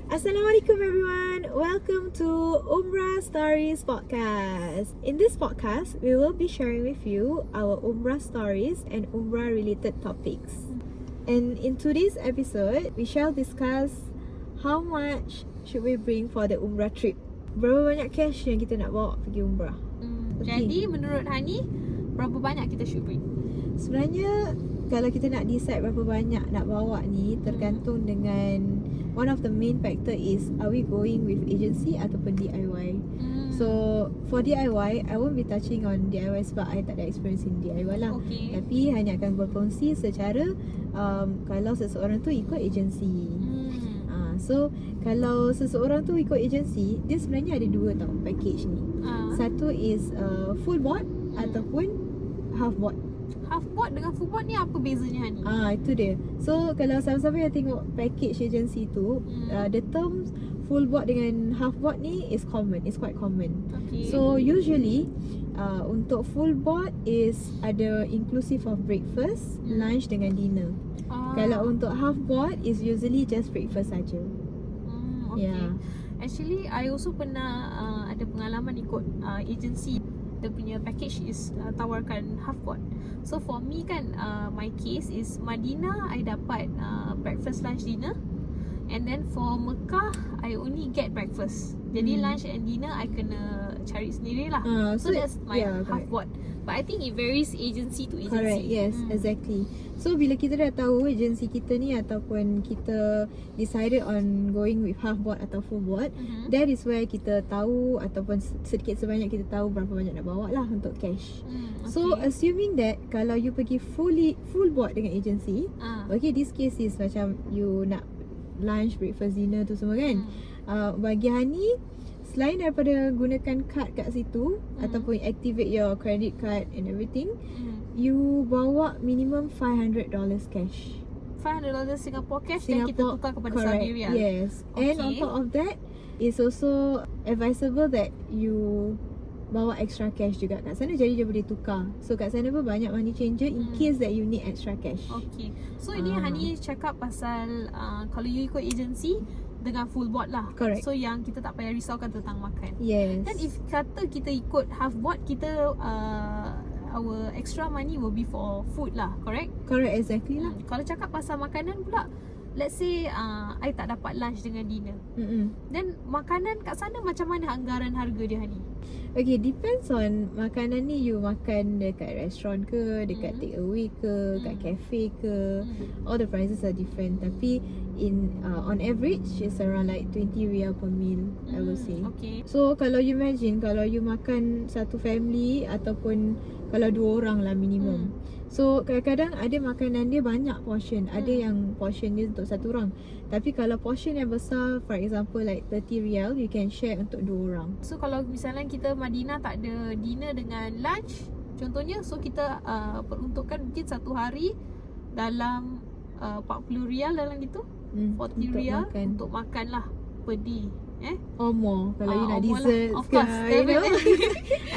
Assalamualaikum everyone. Welcome to Umrah Stories podcast. In this podcast, we will be sharing with you our Umrah stories and Umrah related topics. And in today's episode, we shall discuss how much should we bring for the Umrah trip. Berapa banyak cash yang kita nak bawa pergi Umrah? Jadi menurut Hani, berapa banyak kita should bring? Sebenarnya kalau kita nak decide berapa banyak nak bawa ni tergantung dengan one of the main factor is are we going with agency ataupun DIY. So for DIY, I won't be touching on DIY sebab I tak ada experience in DIY lah. Okay. Tapi hanya akan berkongsi secara kalau seseorang tu ikut agensi. So kalau seseorang tu ikut agensi, dia sebenarnya ada dua tau package ni. Satu is full board ataupun half board. Half board dengan full board ni apa bezanya Hani? Itu dia. So kalau siapa-siapa yang tengok package agency tu, the terms full board dengan half board ni is common, is quite common. Okay. So usually untuk full board is ada inclusive of breakfast, lunch dengan dinner. Kalau untuk half board is usually just breakfast saja. Okay. Yeah. Actually, I also pernah ada pengalaman ikut agency. Dia punya package is tawarkan half board. So for me kan, my case is Madinah I dapat breakfast, lunch, dinner. And then for Mekah I only get breakfast. Jadi lunch and dinner I kena cari sendiri lah. So that's my half board. But I think it varies agency to agency. Correct, yes, exactly. So bila kita dah tahu agensi kita ni ataupun kita decided on going with half board atau full board, that is where kita tahu ataupun sedikit sebanyak kita tahu berapa banyak nak bawa lah untuk cash. Okay. So assuming that kalau you pergi full board dengan agensi, okay, this case is macam you nak lunch, breakfast, dinner tu semua kan. Bagi Hani, selain daripada gunakan card kat situ ataupun activate your credit card and everything, you bawa minimum $500 cash. $500 Singapore cash dan kita tukar kepada Saudi Riyal. Yes. Okay. And on top of that, it's also advisable that you bawa extra cash juga kat sana, jadi dia boleh tukar. So kat sana pun banyak money changer in case that you need extra cash. Okay. So ini Hani cakap pasal kalau you ikut agency dengan full board lah. Correct. So yang kita tak payah risaukan tentang makan. Yes. Dan if kata kita ikut half board, kita our extra money will be for food lah, correct? Correct, exactly lah. Kalau cakap pasal makanan pula, let's say I tak dapat lunch dengan dinner. Then makanan kat sana macam mana anggaran harga dia Hani? Okay, depends on makanan ni you makan dekat restoran ke, dekat take away ke, kat cafe ke. All the prices are different. Tapi on average it's around like 20 riyal per meal, I would say. Okay. So kalau you imagine, kalau you makan satu family ataupun kalau 2 orang lah minimum. So kadang-kadang ada makanan dia banyak portion, ada yang portion dia untuk 1 orang. Tapi kalau portion yang besar, for example like 30 riyal, you can share untuk 2 orang. So kalau misalnya kita Madinah tak ada dinner dengan lunch contohnya, so kita peruntukkan mungkin satu hari dalam 40 riyal dalam gitu, 40 riyal makan. Untuk makan lah per day. Or more kalau you nak more dessert lah. Of ke, course, you know,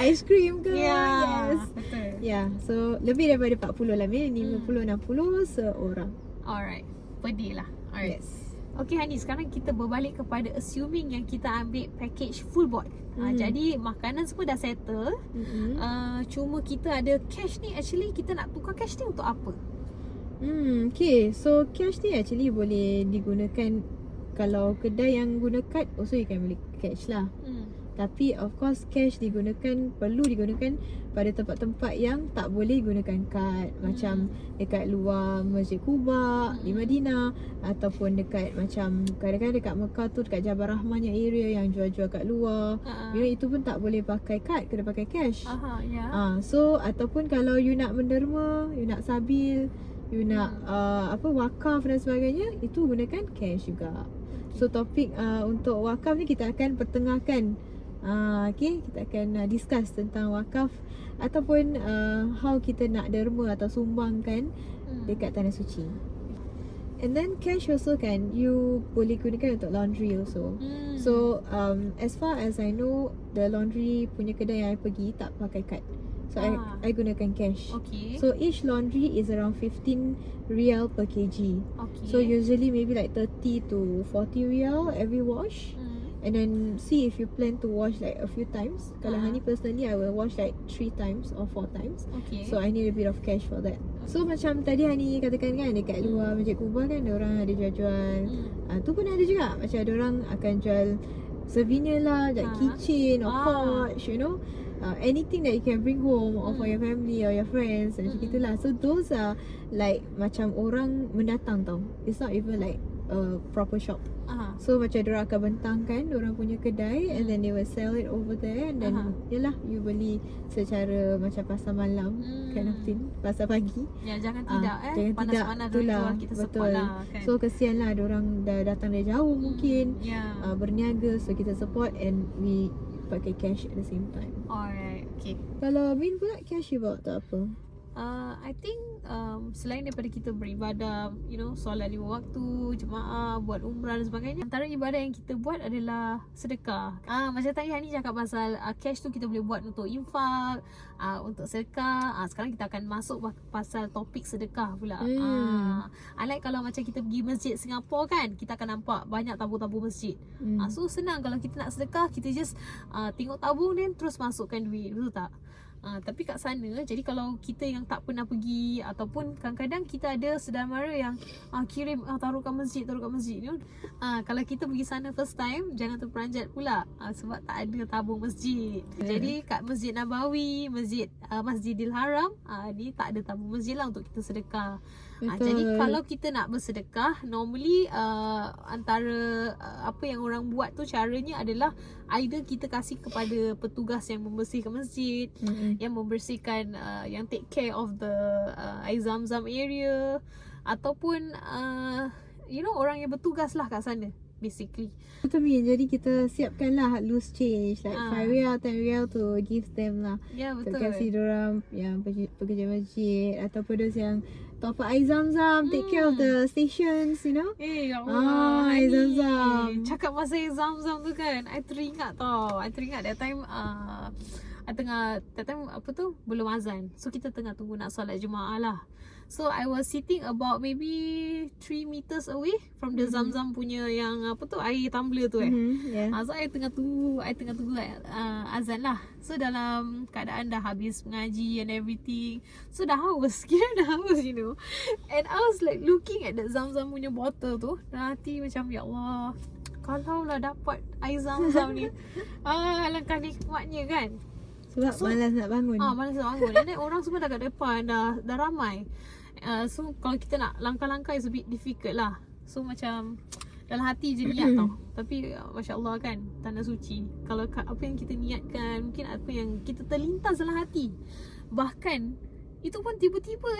ice cream ke. Yeah, Yes. betul. Yeah, so lebih daripada 40 lah, minimum 50-60 seorang. Alright, per day lah. Alright. Yes. Okay Hani, sekarang kita berbalik kepada assuming yang kita ambil package full board. Jadi makanan semua dah settle. Cuma kita ada cash ni, actually kita nak tukar cash ni untuk apa? Okay, so cash ni actually boleh digunakan. Kalau kedai yang guna card, also you can beli cash lah. Tapi of course cash perlu digunakan pada tempat-tempat yang tak boleh gunakan kad. Macam dekat luar Masjid Quba di Madinah, ataupun dekat macam kadang-kadang dekat Mekah tu, dekat Jabal Rahman yang area yang jual-jual kat luar, you know, itu pun tak boleh pakai kad, kena pakai cash. So ataupun kalau you nak menderma, you nak sabil, you nak wakaf dan sebagainya, itu gunakan cash juga. So topik untuk wakaf ni kita akan pertengahkan. Okay, kita akan discuss tentang wakaf ataupun how kita nak derma atau sumbangkan dekat tanah suci. And then cash also kan, you boleh gunakan untuk laundry also. So as far as I know, the laundry punya kedai yang I pergi tak pakai kad. So I gunakan cash. Okay. So each laundry is around 15 rial per kg. Okay. So usually maybe like 30 to 40 rial every wash. And then see if you plan to wash like a few times. Kalau Hani personally, I will wash like 3 times or 4 times. Okay. So I need a bit of cash for that. So macam tadi Hani katakan kan, dekat luar Masjid Kuba kan, orang ada jual-jual. Tu pun ada juga. Macam ada orang akan jual souvenir lah, like keychain or pouch, you know. Anything that you can bring home or for your family or your friends, macam gitulah. So those are like macam orang mendatang tau. It's not even like a proper shop. So macam diorang akan bentangkan diorang punya kedai and then they will sell it over there and then yalah, you beli secara macam pasar malam kind of thing, pasar pagi. Ya, jangan tidak jangan panas-panas tidak, itulah, jual, kita support betul. lah kan. So kesian lah diorang dah datang dari jauh mungkin, berniaga, so kita support and we pakai cash at the same time. Alright, okay. Kalau Min pula, cash you bawa tak apa? I think selain daripada kita beribadah, you know, solat 5 waktu, jemaah, buat umrah dan sebagainya, antara ibadah yang kita buat adalah sedekah. Macam tadi Hani cakap pasal cash tu kita boleh buat untuk infak, untuk sedekah. Sekarang kita akan masuk pasal topik sedekah pula. Unlike kalau macam kita pergi masjid Singapura kan, kita akan nampak banyak tabung-tabung masjid. So senang kalau kita nak sedekah, kita just tengok tabung dan terus masukkan duit, betul tak? Tapi kat sana, jadi kalau kita yang tak pernah pergi ataupun kadang-kadang kita ada saudara mara yang kirim taruh kat masjid, you know. Kalau kita pergi sana first time, jangan terperanjat pula sebab tak ada tabung masjid. Jadi kat Masjid Nabawi, Masjidil Haram, ni tak ada tabung masjid lah untuk kita sedekah. Jadi kalau kita nak bersedekah, normally antara apa yang orang buat tu, caranya adalah either kita kasih kepada petugas yang membersihkan masjid, yang membersihkan, yang take care of the air Zamzam area, ataupun you know, orang yang bertugas lah kat sana basically. Betul Min, jadi kita siapkan lah loose change like 5 rial, 10 rial to give them lah. Ya, betul. Untuk kasih diorang yang pekerja masjid ataupun those yang top up air Zamzam, take care of the stations, you know. Ya Allah, air Zamzam. Cakap pasal air Zamzam tu kan, I teringat that time that time apa tu, belum azan. So kita tengah tunggu nak solat jemaah lah. So I was sitting about maybe 3 meters away from the Zamzam punya yang apa tu, air tumbler tu So I tengah tunggu azan lah. So dalam keadaan dah habis mengaji and everything, so dah haus, you know. And I was like looking at that Zamzam punya bottle tu, dalam hati macam, ya Allah, kalau lah dapat air Zamzam ni, alangkah nikmatnya kan. Sebab malas nak bangun. Malas nak bangun. And then orang semua dah kat depan, dah ramai. So kalau kita nak langkah-langkah is a bit difficult lah. So macam dalam hati je niat tau. Tapi Masya Allah kan, tanda suci. Kalau apa yang kita niatkan, mungkin apa yang kita terlintas dalam hati. Bahkan itu pun tiba-tiba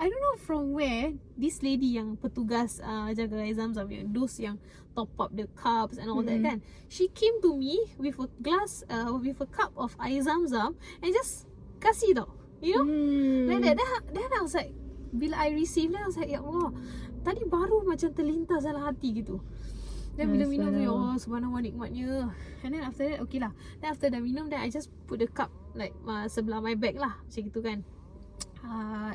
I don't know from where this lady yang petugas jaga air Zamzam, yang those yang top up the cups and all that kan, she came to me with a glass, with a cup of air Zamzam and just kasih tau, you know. Then I was like, bila I receive, then I was like, ya Allah, tadi baru macam terlintas dalam hati gitu. Dan bila minum, ya Allah, subhanallah, nikmatnya. And then after that, okay lah. Then after dah minum, then I just put the cup like sebelah my bag lah, macam gitu kan.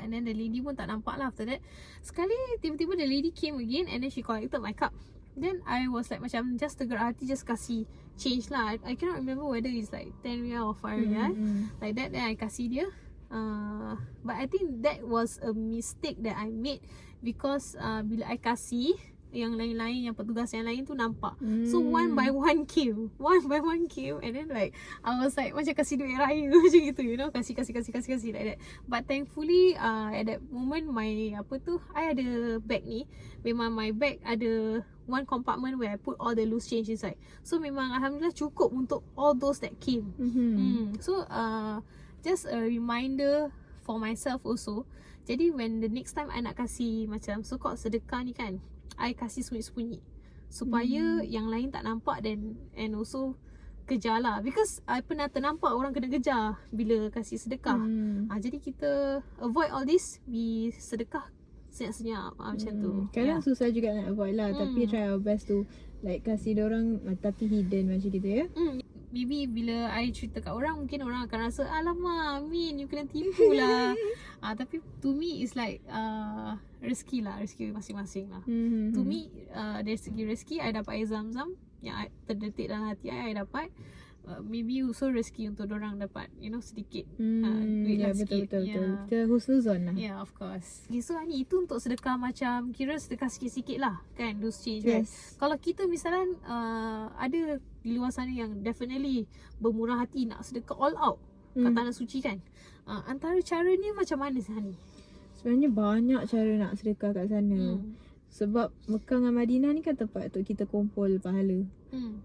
And then the lady pun tak nampak lah after that. Sekali tiba-tiba the lady came again and then she collected my cup. Then I was like macam just tergerak hati, just kasih change lah. I cannot remember whether it's like 10 rial or 5 rial like that. Then I kasih dia. But I think that was a mistake that I made because bila I kasih, yang lain-lain, yang petugas yang lain tu nampak. So one by one came and then like I was like macam kasih duit raya macam gitu, you know, kasih like that. But thankfully at that moment my I ada bag ni, memang my bag ada one compartment where I put all the loose change inside. So memang alhamdulillah cukup untuk all those that came. So just a reminder for myself also. Jadi when the next time I nak kasih macam so called sedekah ni kan, I kasih sembunyi-sembunyi supaya yang lain tak nampak, and also kejar lah, because I pernah ternampak orang kena kejar bila kasih sedekah. Jadi kita avoid all this, we sedekah senyap-senyap macam tu. Kadang susah juga nak avoid lah, tapi try our best to like kasih dorang tapi hidden macam gitu ya. maybe bila I cerita kat orang, mungkin orang akan rasa, alamak Min, you kena tipu lah. Tapi to me is like rezeki lah, rezeki masing-masing lah. To me dari segi rezeki, I dapat air zam-zam yang terdetik dalam hati I dapat. Maybe also rezeki untuk orang dapat, you know, sedikit duit lah sikit. Betul. Kita husnuzon lah. Yeah, of course. Okay, so Ani, itu untuk sedekah macam kira sedekah sikit-sikit lah kan, those change Yes. kan. Kalau kita misalnya ada di luar sana yang definitely bermurah hati nak sedekah all out kat tanah suci kan, antara caranya macam mana Ani? Sebenarnya banyak cara nak sedekah kat sana. Sebab Mekah dengan Madinah ni kan tempat untuk kita kumpul pahala.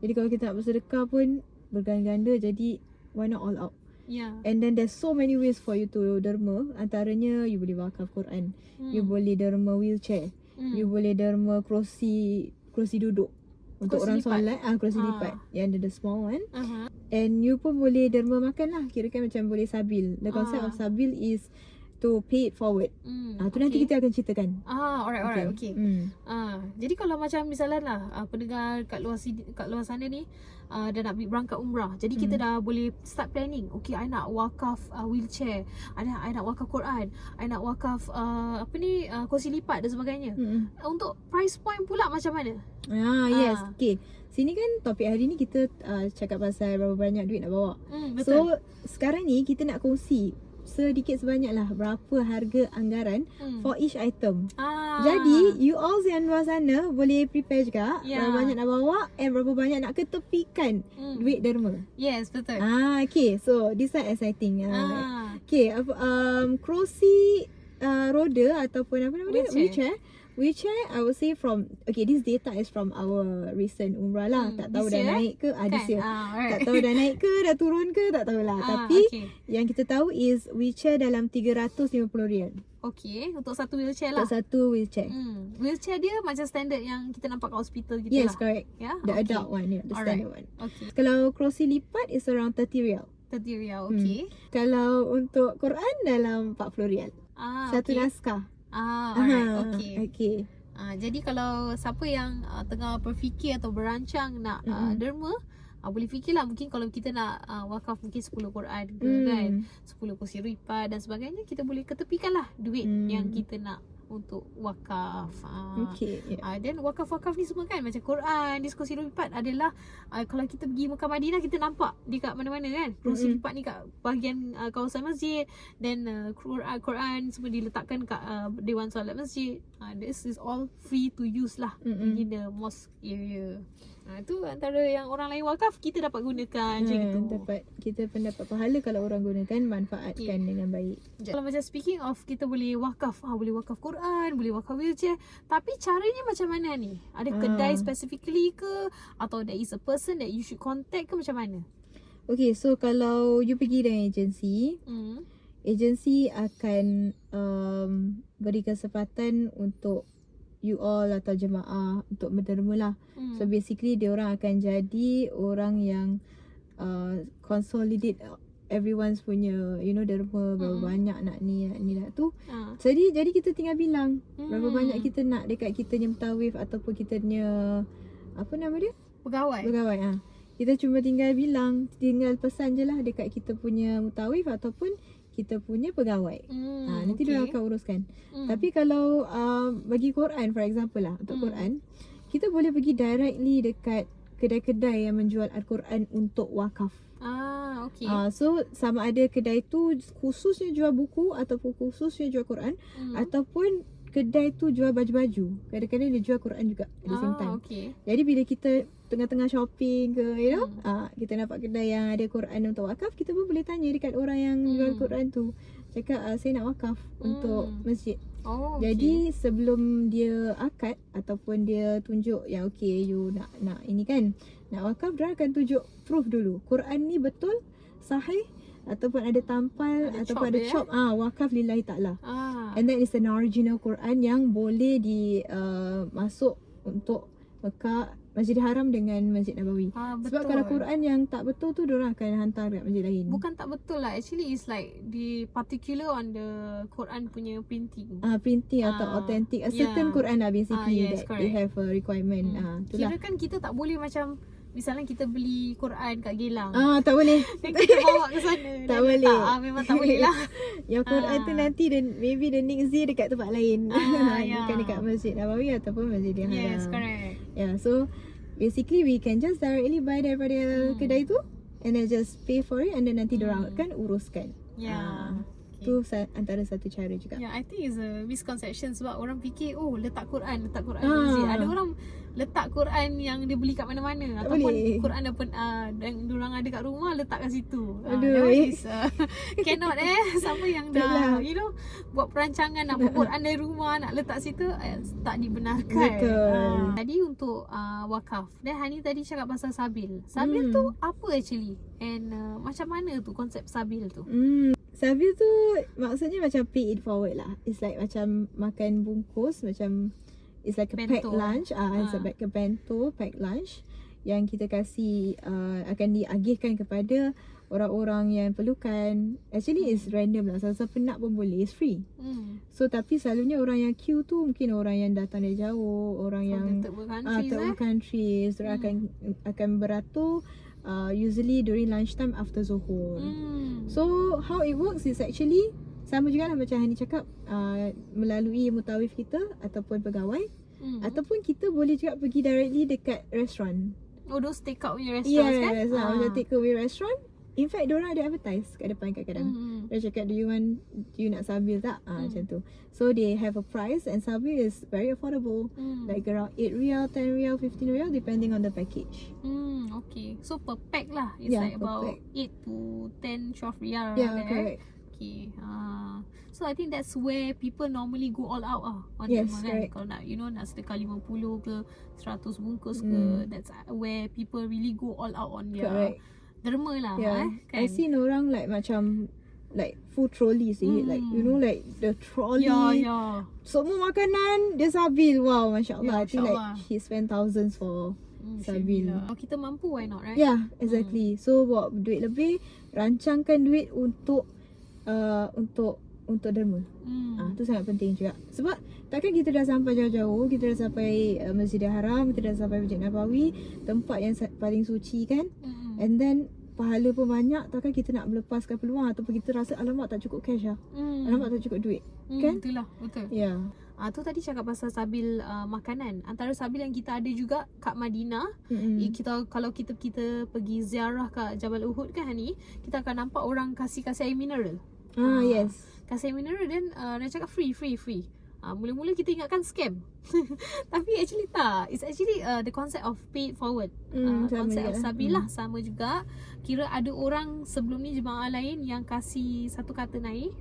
Jadi kalau kita nak bersedekah pun berganda-ganda, jadi why not all out? Yeah. And then there's so many ways for you to derma. Antaranya you boleh wakaf Quran, you boleh derma wheelchair, you boleh derma kerusi duduk untuk Kerusi orang lipat. solat, kerusi lipat yang ada the small one. Uh-huh. And you pun boleh derma makan lah. Kira-kira macam boleh sabil. The concept of sabil is to pay it forward. Tu nanti kita akan ceritakan. Alright, okay. Jadi kalau macam misalnya lah pendengar kat luar sana ni dah nak berangkat umrah. Jadi kita dah boleh start planning. Okay, I nak wakaf wheelchair. I nak wakaf Quran. I nak wakaf kursi lipat dan sebagainya. Untuk price point pula macam mana? Yes. Okay. Sini kan topik hari ni kita cakap pasal berapa banyak duit nak bawa. Betul. So sekarang ni kita nak kongsi sedikit sebanyak lah berapa harga anggaran for each item. Jadi you all yang luar sana boleh prepare juga berapa banyak nak bawa and berapa banyak nak ketepikan duit derma. Yes, betul. Okay, so this one exciting. Okay, kerusi roda ataupun apa nama dia, wheelchair, I would say from, okay, this data is from our recent umrah lah. Tak tahu dah naik ke, this year. Tak tahu dah naik ke, dah turun ke, tak tahulah. Tapi yang kita tahu is wheelchair dalam RM350. Okay, untuk satu wheelchair lah. Untuk satu wheelchair. Wheelchair dia macam standard yang kita nampak kat hospital gitu Yes, lah. correct. Yeah? The adult one, the standard one. Okay. Kalau kerusi lipat is around RM30. RM30, okay. Kalau untuk Quran dalam RM40. Satu naskah. Alright, okay. Jadi kalau siapa yang tengah berfikir atau berancang nak derma, boleh fikirlah mungkin kalau kita nak wakaf mungkin 10 Quran ke kan, 10 kursi lipat dan sebagainya, kita boleh ketepikan lah duit yang kita nak untuk wakaf. Dan wakaf-wakaf ni semua kan macam Quran, diskusi lipat adalah kalau kita pergi Mekah Madinah kita nampak dekat mana-mana kan. Kursi lipat ni kat bahagian kawasan masjid, dan Quran semua diletakkan kat dewan solat masjid. This is all free to use lah in the mosque area. Itu antara yang orang lain wakaf kita dapat gunakan macam gitu. Kita pun dapat pahala kalau orang gunakan, manfaatkan dengan baik. Kalau macam speaking of kita boleh wakaf, boleh wakaf Quran, boleh wakaf wheelchair, tapi caranya macam mana ni? Ada kedai specifically ke, atau there is a person that you should contact ke, macam mana? Okay, so kalau you pergi dengan agensi, agensi akan beri kesempatan untuk you all atau jemaah untuk berderma lah. So basically diorang akan jadi orang yang consolidate everyone's punya, you know, derma berapa banyak nak ni nak tu. Jadi kita tinggal bilang berapa banyak kita nak dekat kita punya mutawif ataupun kita punya apa nama dia? Pegawai. Kita cuma tinggal bilang, tinggal pesan je lah dekat kita punya mutawif ataupun kita punya pegawai. Nanti dia akan uruskan. Tapi kalau bagi Quran for example lah, untuk Quran, kita boleh pergi directly dekat kedai-kedai yang menjual Al-Quran untuk wakaf. So sama ada kedai tu khususnya jual buku ataupun khususnya jual Quran, ataupun kedai tu jual baju-baju. Kadang-kadang dia jual Quran juga at the same time. Jadi bila kita tengah-tengah shopping ke, you know, kita nampak kedai yang ada Quran untuk wakaf, kita pun boleh tanya dekat orang yang jual Quran tu, cakap saya nak wakaf untuk masjid. Jadi sebelum dia akad ataupun dia tunjuk yang okay you nak ini kan, nak wakaf, dia akan tunjuk proof dulu Quran ni betul sahih ataupun ada tampal ataupun ada chop, wakaf lillahi ta'ala. And that is an original Quran yang boleh masuk untuk Mekah, Masjidil Haram dengan Masjid Nabawi. Sebab kalau Quran yang tak betul tu diorang akan hantar kat masjid lain. Bukan tak betul lah, actually it's like the particular on the Quran punya printing. Printing atau authentic. A certain Quran lah basically that correct. they have a requirement. Kira kan kita tak boleh macam misalnya kita beli Quran kat Geylang, Tak boleh. dan kita bawa ke sana. Tak dan boleh. Memang tak boleh lah. Yang Quran tu nanti maybe the next day dekat tempat lain. Ya. Bukan dekat Masjid Nabawi ataupun Masjidil Haram. Yes, correct. Yeah, so basically we can just directly buy daripada kedai tu and then just pay for it and then nanti dorang kan uruskan. Yeah. Tu antara satu cara juga. Yeah, I think it's a misconception sebab orang fikir letak Quran di masjid. Ada orang letak Quran yang dia beli kat mana-mana ataupun boleh. Quran yang diorang ada kat rumah letak kat situ. Aduh, Cannot siapa yang dah buat perancangan nak bawa Quran dari rumah nak letak situ tak dibenarkan. Betul. Tadi untuk wakaf. Dan Hani tadi cakap pasal sabil. Sabil tu apa actually? And macam mana tu konsep sabil tu? Sabil tu maksudnya macam pay it forward lah. It's like macam makan bungkus, macam it's like a packed lunch. It's like a bento packed lunch yang kita kasih akan diagihkan kepada orang-orang yang perlukan. Actually it's random lah. Siapa nak pun boleh. It's free. So tapi selalunya orang yang queue tu mungkin orang yang datang dari jauh, orang yang third world countries. Mereka akan beratur usually during lunchtime after Zuhur. So how it works is actually sama juga lah macam Hani cakap, melalui mutawif kita ataupun pegawai, ataupun kita boleh juga pergi directly dekat restoran. Those take out punya restaurants kan? Yes, macam take away restaurant. In fact, diorang ada advertise kat depan kadang-kadang. Dia cakap, do you nak sabil tak? Macam tu. So they have a price and sabil is very affordable. Like around 8 riyal, 10 riyal, 15 riyal depending on the package. Okay. So per pack lah. It's like about 8 to 10, 12 riyal. Yeah, correct. Okay. So I think that's where people normally go all out on yes, derma kan. Kalau nak nak sedekah 50 ke 100 bungkus ke, that's where people really go all out on their derma lah. Kan? I seen orang like macam like food trolley like like the trolley. Semua makanan dia sabil. Wow, masya-Allah. I think like he spent thousands for sabil. Kalau kita mampu, why not, right? Yeah, exactly. So bawa duit lebih, rancangkan duit untuk derma. Tu sangat penting juga. Sebab takkan kita dah sampai jauh-jauh, kita dah sampai Masjidil Haram, kita dah sampai Masjid Nabawi, tempat yang paling suci kan. And then pahala pun banyak, takkan kita nak melepaskan peluang ataupun kita rasa alamak tak cukup cash lah. Alamak tak cukup duit. Kan? Itulah, betul. Ya. Tu tadi cakap pasal sabil makanan. Antara sabil yang kita ada juga kat Madinah, kalau kita pergi ziarah kat Jabal Uhud kan Hani, kita akan nampak orang kasih air mineral. Yes. Kasih air mineral dan dia cakap free. Mula-mula kita ingatkan scam. Tapi actually tak. It's actually the concept of pay it forward. Concept of sabil lah. Sama juga. Kira ada orang sebelum ni jemaah lain yang kasih satu carton air,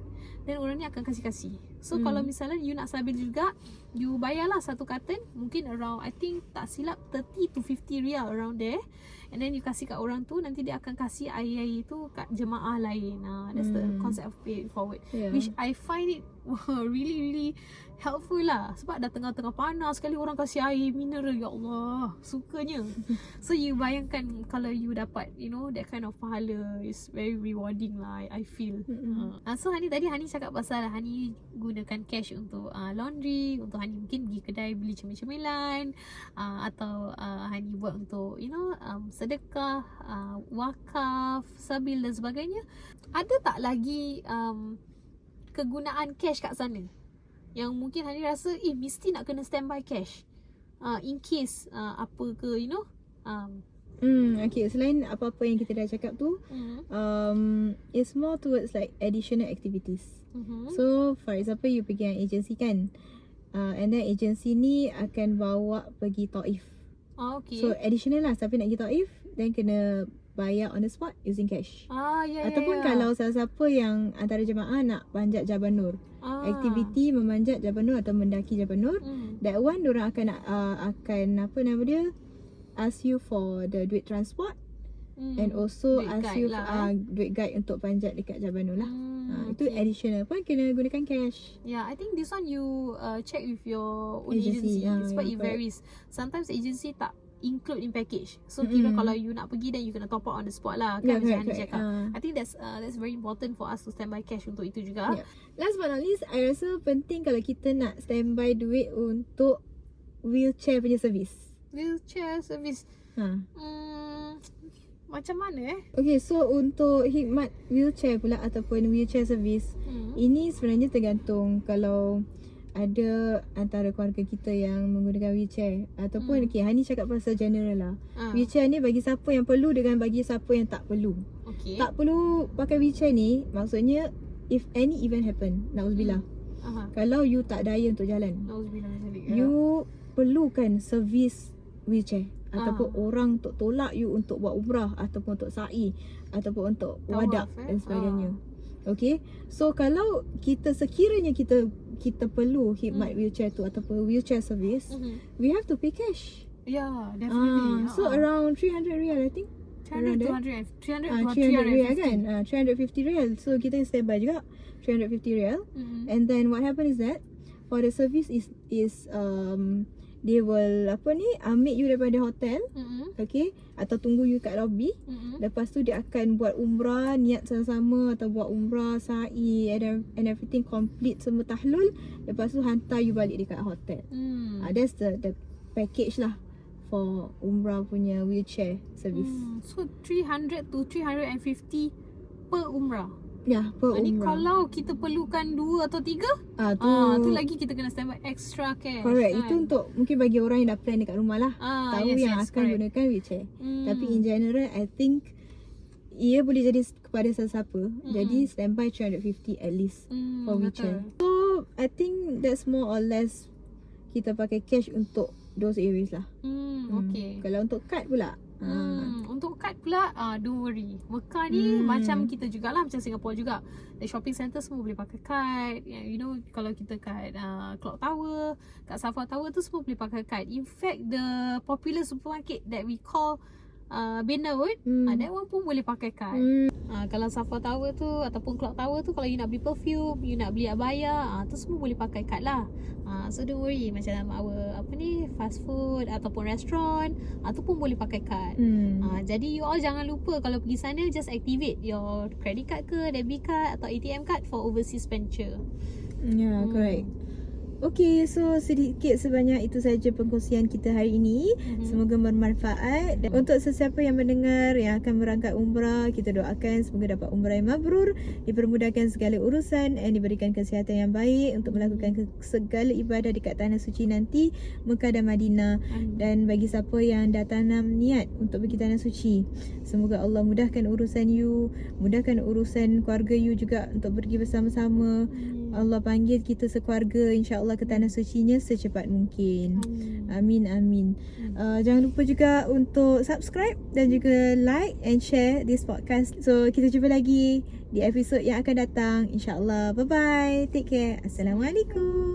dan orang ni akan kasih. So kalau misalnya you nak sabil juga, you bayarlah satu carton, mungkin around, I think tak silap 30 to 50 riyal around there. And then you kasih kat orang tu, nanti dia akan kasih air tu kat jemaah lain. That's the concept of pay it forward. Which I find it really, really helpful lah. Sebab dah tengah-tengah panas sekali orang kasih air mineral. Ya Allah, sukanya. So you bayangkan kalau you dapat, that kind of pahala, is very rewarding lah, I feel. So tadi Hani cakap pasal Hani gunakan cash untuk laundry, untuk Hani mungkin pergi kedai beli cemil-cemilan, atau Hani buat untuk sedekah, wakaf, sabil dan sebagainya. Ada tak lagi kegunaan cash kat sana yang mungkin Hani rasa mesti nak kena standby cash in case apa ke, Okay, selain apa-apa yang kita dah cakap tu, it's more towards like additional activities. So for example, you pergi dengan agency kan, and then agency ni akan bawa pergi Taif. Okay. So additional lah, siapa nak pergi Taif, then kena bayar on the spot using cash. Ataupun kalau siapa yang antara jemaah nak panjat Jabal Nur, aktiviti memanjat Jabal Nur atau mendaki Jabal Nur, that one diorang akan apa nama dia, ask you for the duit transport, and also duit ask you lah, duit guide untuk panjat dekat Jabal Nur lah. Itu additional pun kena gunakan cash. Yeah, I think this one you check with your own agency. Sebab it varies. Sometimes agency tak include in package. So kira kalau you nak pergi, then you kena top up on the spot lah, kan, macam Hani cakap. I think that's very important for us to standby cash untuk itu juga. Last but not least, I rasa penting kalau kita nak standby duit untuk wheelchair punya servis. Wheelchair service. Macam mana Okay, so untuk khidmat wheelchair pula ataupun wheelchair service, ini sebenarnya tergantung. Kalau ada antara keluarga kita yang menggunakan wheelchair ataupun okay, Hani cakap pasal general lah. Wheelchair ni bagi siapa yang perlu dengan bagi siapa yang tak perlu. Tak perlu pakai wheelchair ni maksudnya if any event happen, na'udzubillah, kalau you tak daya untuk jalan, you perlukan servis wheelchair ataupun orang untuk tolak you untuk buat umrah ataupun untuk sa'i ataupun untuk wadak dan sebagainya. Okay, so kalau kita sekiranya kita perlu khidmat wheelchair tu ataupun wheelchair service, we have to pay cash. Yeah, definitely. So around 300 riyal I think. 300 riyal kan, 350 riyal. So kita standby juga 350 riyal. And then what happen is that for the service is they will ambil you daripada hotel, okay, atau tunggu you kat lobby. Lepas tu dia akan buat umrah, niat sama-sama atau buat umrah, sa'i and everything complete semua tahlul. Lepas tu hantar you balik dekat hotel. That's the package lah for umrah punya wheelchair service. So 300 to 350 per umrah. Ya, per umrah. Ni kalau kita perlukan 2 atau 3, tu lagi kita kena standby extra cash. Correct. Kan? Itu untuk mungkin bagi orang yang dah plan dekat rumah lah. Tahu yang akan gunakan wheelchair. Tapi in general, I think ia boleh jadi kepada sesiapa. Jadi standby 350 at least for wheelchair. So I think that's more or less kita pakai cash untuk those areas lah. Okay. Kalau untuk kad pula, untuk kad pula, don't worry. Mekah ni macam kita jugalah, macam Singapore juga. The shopping center semua boleh pakai kad. You know, kalau kita kat Clock Tower, kat Safra Tower tu semua boleh pakai kad. In fact, the popular supermarket that we call Bin Daud, that one pun boleh pakai kad. Kalau Safra Tower tu ataupun Clock Tower tu, kalau you nak beli perfume, you nak beli abaya, tu semua boleh pakai kad lah. So don't worry, macam our fast food ataupun restoran, tu pun boleh pakai kad. Jadi you all jangan lupa kalau pergi sana, just activate your credit card ke, debit card atau ATM card for overseas expenditure. Yeah, correct. Okay, so sedikit sebanyak itu saja perkongsian kita hari ini. Semoga bermanfaat. Dan untuk sesiapa yang mendengar yang akan berangkat umrah, kita doakan semoga dapat umrah yang mabrur, dipermudahkan segala urusan dan diberikan kesihatan yang baik untuk melakukan segala ibadah dekat tanah suci nanti, Mekah dan Madinah. Dan bagi siapa yang dah tanam niat untuk pergi tanah suci, semoga Allah mudahkan urusan you, mudahkan urusan keluarga you juga untuk pergi bersama-sama. Allah panggil kita sekeluarga insya-Allah ke tanah sucinya secepat mungkin. Amin, amin. Jangan lupa juga untuk subscribe dan juga like and share this podcast. So kita jumpa lagi di episod yang akan datang insya-Allah. Bye bye. Take care. Assalamualaikum.